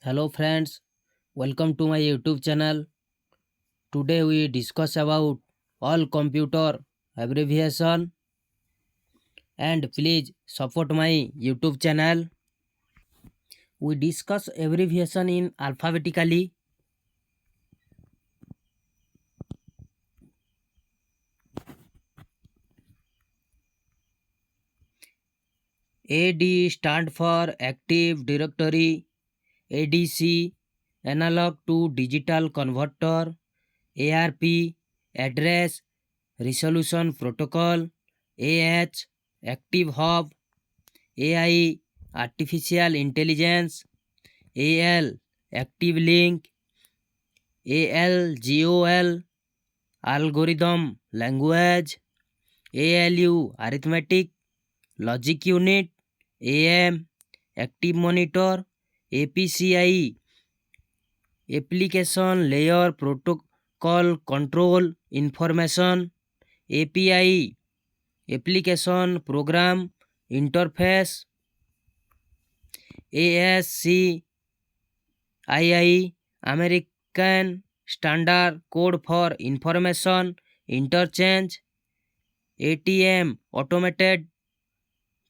Hello friends, welcome to my YouTube channel. Today we discuss about all computer abbreviation and please support my YouTube channel. We discuss abbreviation in alphabetically. AD stand for Active Directory, ADC analog to digital converter, ARP address resolution protocol, AH active hub, AI artificial intelligence, AL active link, ALGOL algorithm language, ALU arithmetic logic unit, AM active monitor, APCI application layer protocol control information, API application program interface, ASCII American Standard Code for Information Interchange, ATM Automated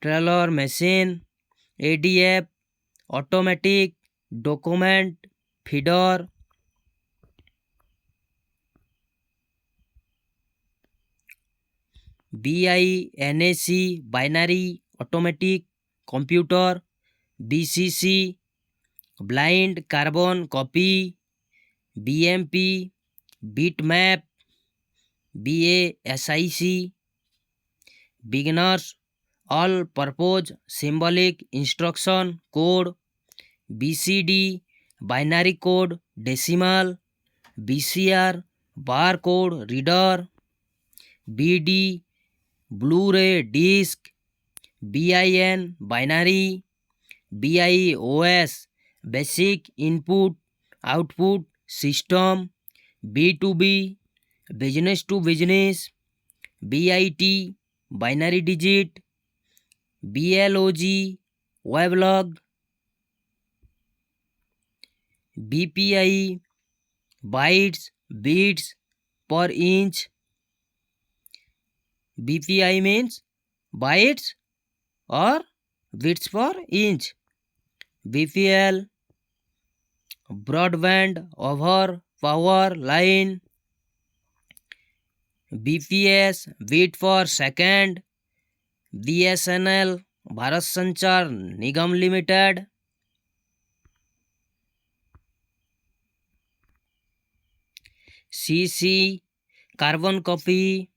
Teller Machine, ADF Automatic Document Feeder, BINAC Binary Automatic Computer, BCC Blind Carbon Copy, BMP Bitmap, BASIC Beginners All Purpose Symbolic Instruction Code, BCD Binary Code Decimal, BCR Barcode Reader, BD Blu-ray Disc, BIN Binary, BIOS Basic Input Output System, B2B Business to Business, BIT Binary Digit, BLOG Weblog, BPI Bytes Bits per inch. BPI means bytes or bits per inch. BPL Broadband over Power Line, BPS Bit per Second, BSNL Bharat Sanchar Nigam Limited, CC Carbon Copy,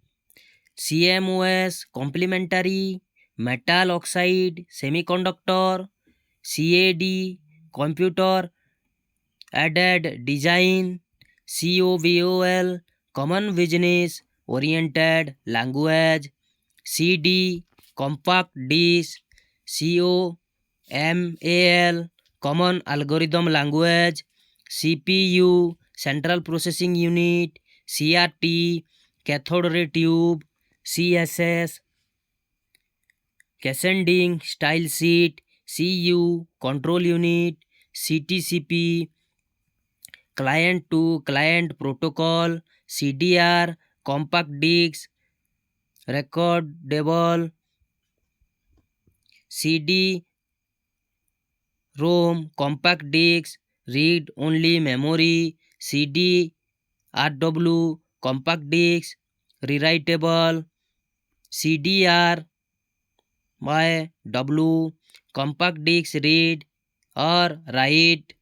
CMOS Complementary Metal Oxide Semiconductor, CAD Computer Aided Design, COBOL Common Business Oriented Language, CD Compact Disc, COMAL Common Algorithm Language, CPU Central Processing Unit, CRT Cathode Ray Tube, CSS Cascading Style Sheet, CU Control Unit, CTCP Client to Client Protocol, CDR Compact Disc Recordable, CD ROM Compact Disc Read Only Memory, CD RW Compact Disc Rewritable, CDR by W Compact Disc Read or Write,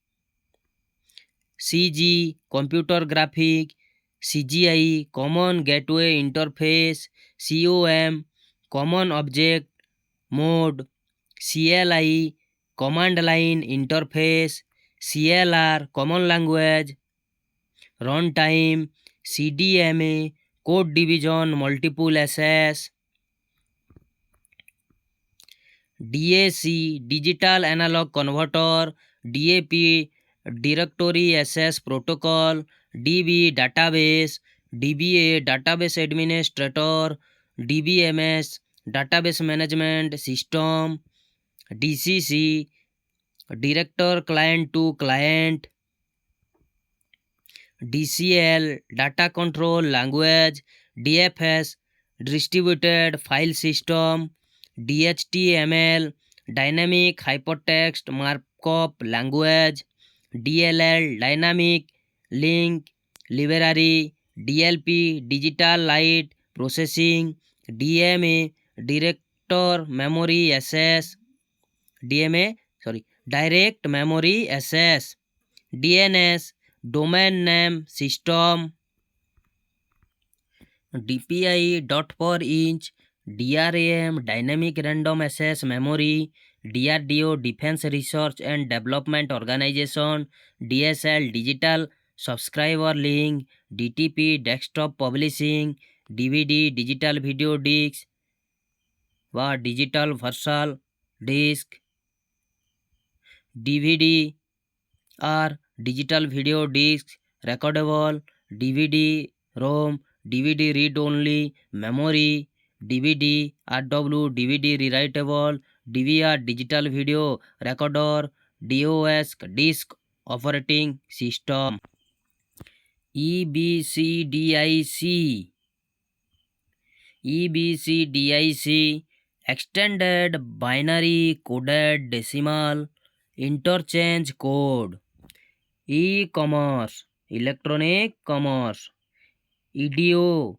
CG Computer Graphic, CGI Common Gateway Interface, COM Common Object Mode, CLI Command Line Interface, CLR Common Language Runtime, CDMA Code Division Multiple Access, DAC Digital Analog Converter, DAP Directory Access Protocol, DB Database, DBA Database Administrator, DBMS Database Management System, DCC director client to client, DCL, data control language, DFS, distributed file system, DHTML, dynamic hypertext markup language, DLL, dynamic link library, DLP, digital light processing, DMA, director memory access, DMA, direct memory access, DNS, domain name system, DPI dot per inch, DRAM dynamic random access memory, DRDO Defense Research and Development Organization, DSL digital subscriber link, DTP desktop publishing, DVD digital video disc व digital virtual disc, DVD or digital video discs, recordable, DVD ROM, DVD read only, memory, DVD RW, DVD rewritable, DVR digital video recorder, DOS disk operating system, EBCDIC, EBCDIC extended binary coded decimal interchange code, e-commerce, electronic commerce, EDO,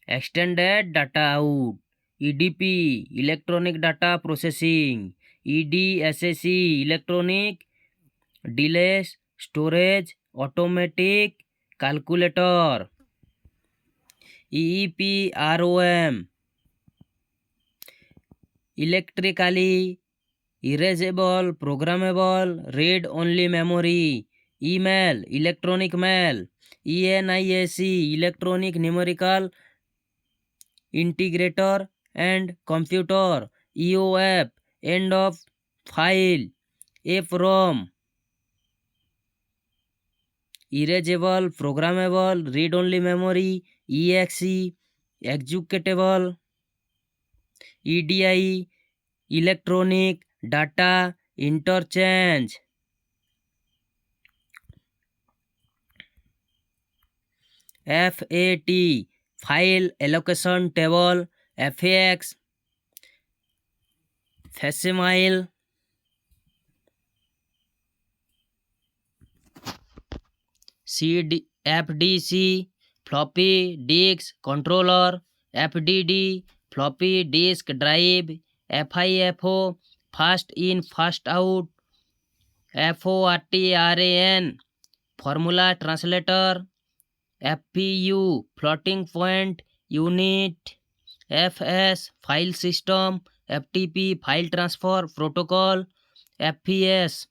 extended data out, EDP, electronic data processing, EDSAC, electronic delay storage automatic calculator, EEPROM, electrically erasable programmable read only memory, email, electronic mail, ENIAC, electronic numerical integrator and computer, EOF, end of file, EPROM, erasable programmable read only memory, EXE, executable, EDI, electronic data interchange, FAT, file allocation table, FAX, facsimile, FDC, floppy disk controller, FDD, floppy disk drive, FIFO, fast in fast out, FORTRAN, formula translator, FPU, floating point unit, FS, file system, FTP, file transfer protocol, FPS,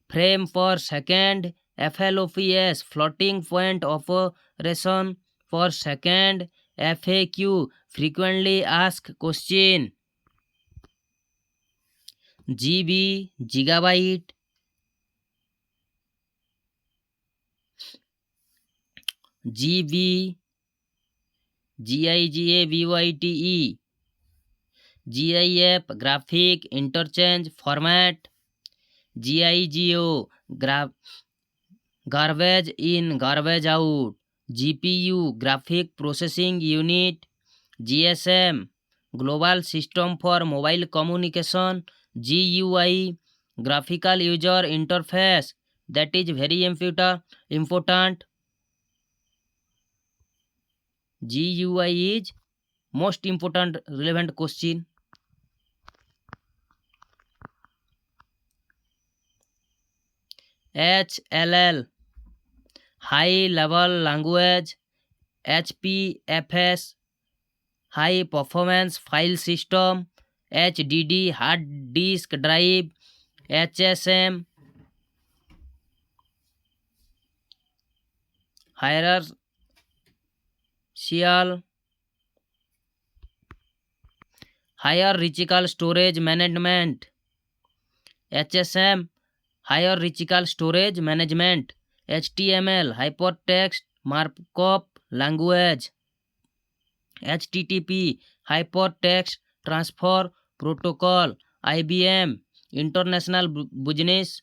frame per second, FLOPS, floating point operation per second, FAQ, frequently asked question, GB, gigabyte, GB, GIGABYTE, GIF, graphic interchange format, GIGO, garbage in garbage out, GPU, graphic processing unit, GSM, global system for mobile communication, GUI, graphical user interface, that is very important. GUI is most important relevant question. HLL, high level language, HPFS, high performance file system, HDD, hard disk drive, HSM, hierarchical storage management, HSM, hierarchical storage management, HTML, hypertext markup language, HTTP, hypertext transfer protocol, IBM, International Business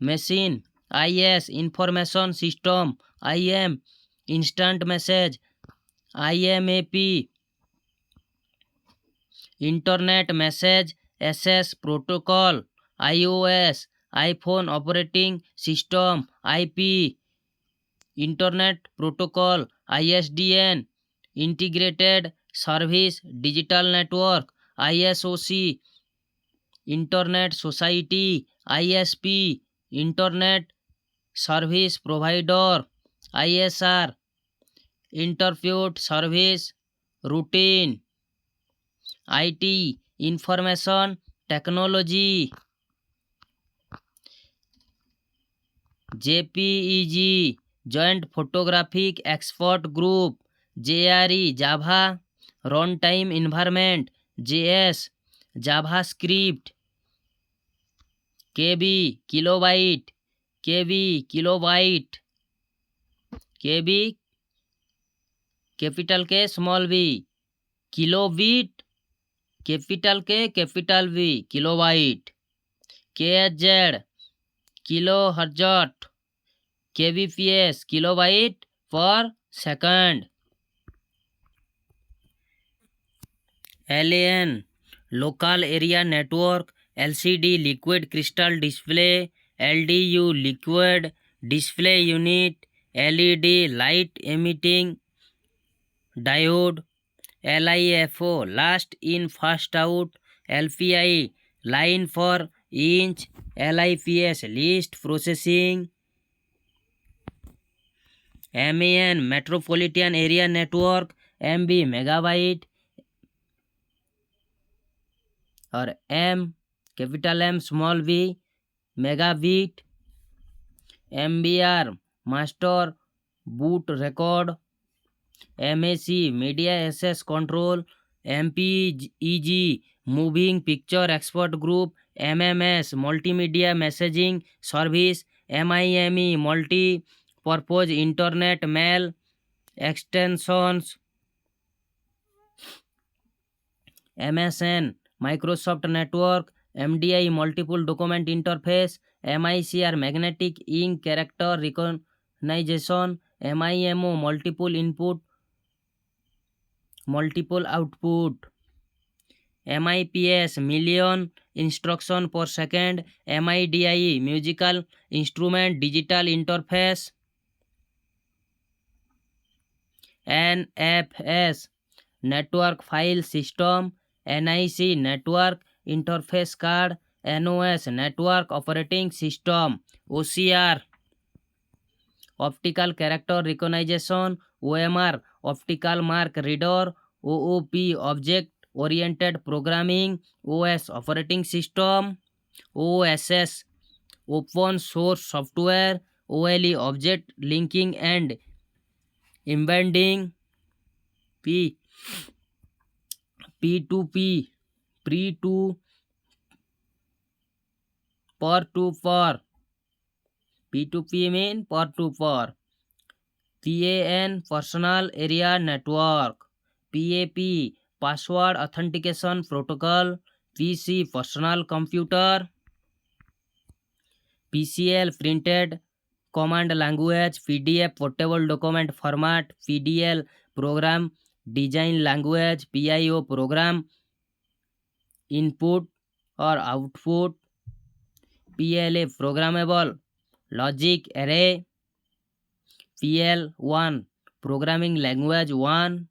Machine, IS, Information System, IM, Instant Message, IMAP, Internet Message Access Protocol, iOS, iPhone Operating System, IP, Internet Protocol, ISDN, Integrated Service Digital Network, ISOC, Internet Society, ISP, Internet Service Provider, ISR, Interpret Service Routine, IT, Information Technology, JPEG, Joint Photographic Export Group, JRE, Java Runtime Environment, JS, JavaScript, KB, Kilobyte, KB, Kilobyte, KB, capital K small B, kilobit, capital K capital B, kilobyte, KHZ, kilo hertz, KBPS, kilobyte per second, LAN, local area network, LCD, liquid crystal display, LDU, liquid display unit, LED, light emitting diode, LIFO, last in first out, LPI, line for inch, LIPS, least processing, MAN, metropolitan area network, MB, megabyte, और M, capital M small b, megabit, MBR, master boot record, MAC, media access control, MPEG, moving picture export group, MMS, multimedia messaging service, MIME, multi purpose internet mail extensions, MSN, Microsoft Network, MDI, multiple document interface, MICR, magnetic ink character recognition, MIMO, multiple input multiple output, MIPS, million instruction per second, MIDI, musical instrument digital interface, NFS, network file system, NIC, network interface card, NOS, network operating system, OCR, optical character recognition, OMR, optical mark reader, OOP, object oriented programming, OS, operating system, OSS, open source software, OLE, object linking and embedding, P2P, pre to per to per, P2P mean per to per, PAN, personal area network, PAP, password authentication protocol, PC, personal computer, PCL, printed command language, PDF, portable document format, PDL, program design language, PIO, program input or output, PLA, programmable logic array, PL1, programming language 1,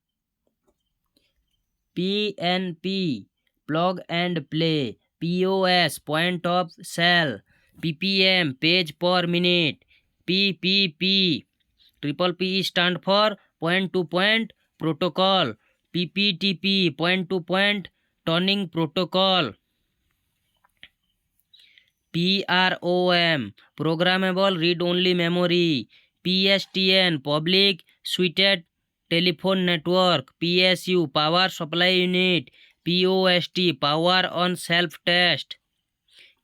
PNP, plug and play, POS, point of sale, PPM, page per minute, PPP, triple P stand for point to point protocol, PPTP, point to point turning protocol, PROM, programmable read only memory, PSTN, public switched telephone network, PSU, power supply unit, POST, power on self test,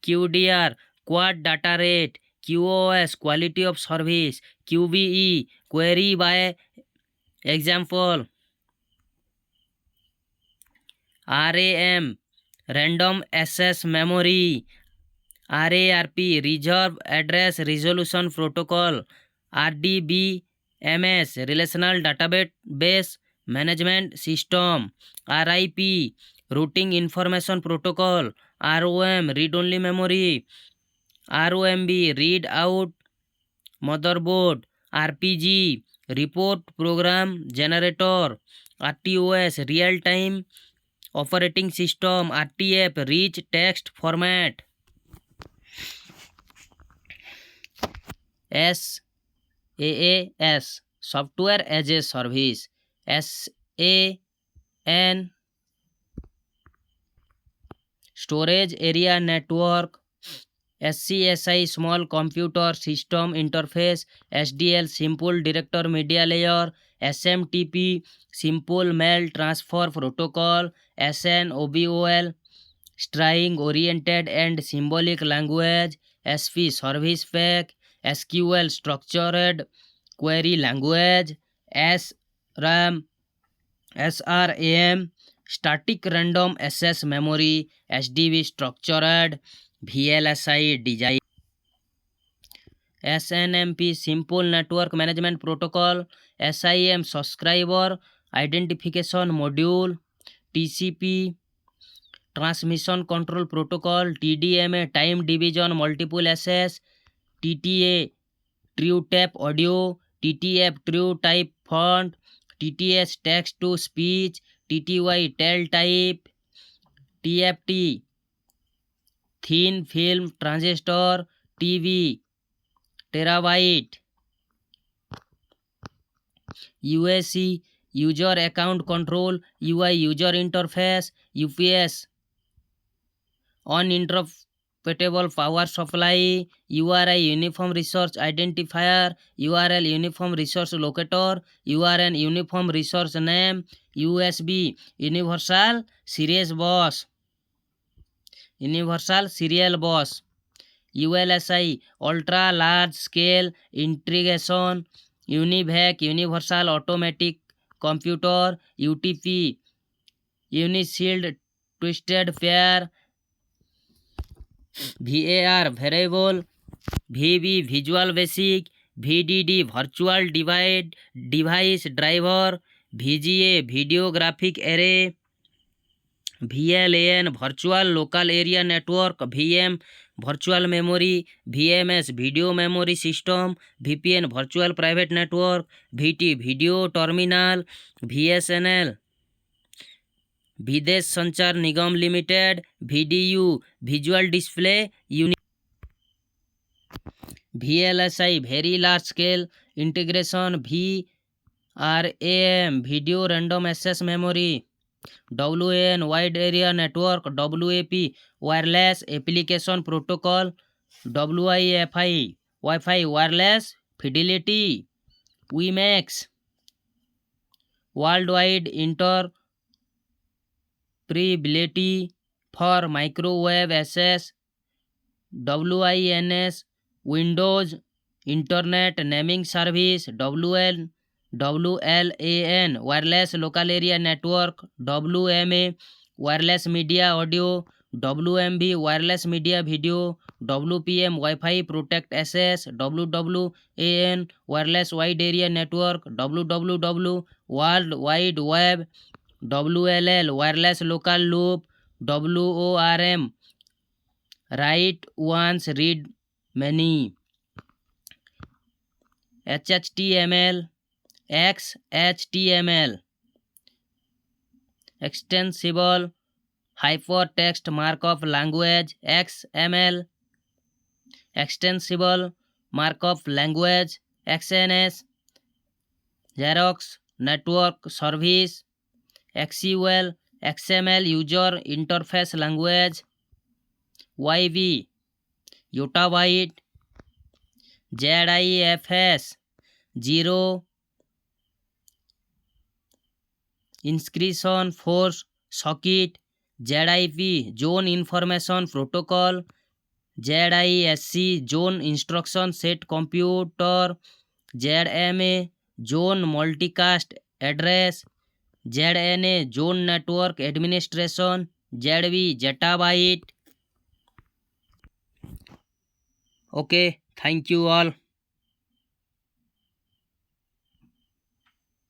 QDR, quad data rate, QoS, quality of service, QBE, query by example, RAM, random access memory, RARP Reserve Address Resolution Protocol, RDBMS Relational Database Management System, RIP Routing Information Protocol, ROM Read Only Memory, ROMB Read Out Motherboard, RPG Report Program Generator, RTOS Real Time Operating System, RTF Rich Text Format, SaaS Software as a Service, SAN Storage Area Network, SCSI Small Computer System Interface, SDL Simple Director Media Layer, SMTP Simple Mail Transfer Protocol, SNOBOL String Oriented and Symbolic Language, SP Service Pack, SQL Structured Query Language, SRAM SRAM Static Random Access Memory, SDV Structured VLSI Design, SNMP Simple Network Management Protocol, SIM Subscriber Identification Module, TCP Transmission Control Protocol, TDMA Time Division Multiple Access, TTA True Tap Audio, TTF True Type Font, TTS Text to Speech, TTY Tel Type, TFT Thin Film Transistor, TV Terabyte, UAC User Account Control, UI User Interface, UPS Uninterruptible Power Supply, URI Uniform Resource Identifier, URL Uniform Resource Locator, URN Uniform Resource Name, USB Universal Serial Bus, ULSI Ultra Large Scale Integration, UNIVAC Universal Automatic Computer, UTP Unishield Twisted Pair, VAR Variable, VB Visual Basic, VDD Virtual Device Driver, VGA Video Graphic Array, VLAN Virtual Local Area Network, VM Virtual Memory, VMS Video Memory System, VPN Virtual Private Network, VT Video Terminal, VSNL विदेश संचार निगम limited, VDU Visual Display Unit, VLSI Very Large Scale Integration, VRAM Video Random Access Memory, WAN Wide Area Network, WAP Wireless Application Protocol, WIFI Wi-Fi Wireless Fidelity, WiMAX Worldwide Interoperability for Microwave Access, WINS Windows Internet Naming Service, WLAN Wireless Local Area Network, WMA Wireless Media Audio, WMV Wireless Media Video, WPM Wi-Fi Protect Access, WWAN Wireless Wide Area Network, WWW World Wide Web, WLL Wireless Local Loop, WORM Write Once Read Many, HTML XHTML Extensible Hypertext Markup Language, XML Extensible Markup Language, XNS Xerox Network Service, XUL XML User Interface Language, YB Yottabyte, ZIFS 0 Inscription Force Socket, ZIP Zone Information Protocol, ZISC Zone Instruction Set Computer, ZMA Zone Multicast Address, ZNA Zone Network Administration, ZB Zettabyte Okay, thank you all.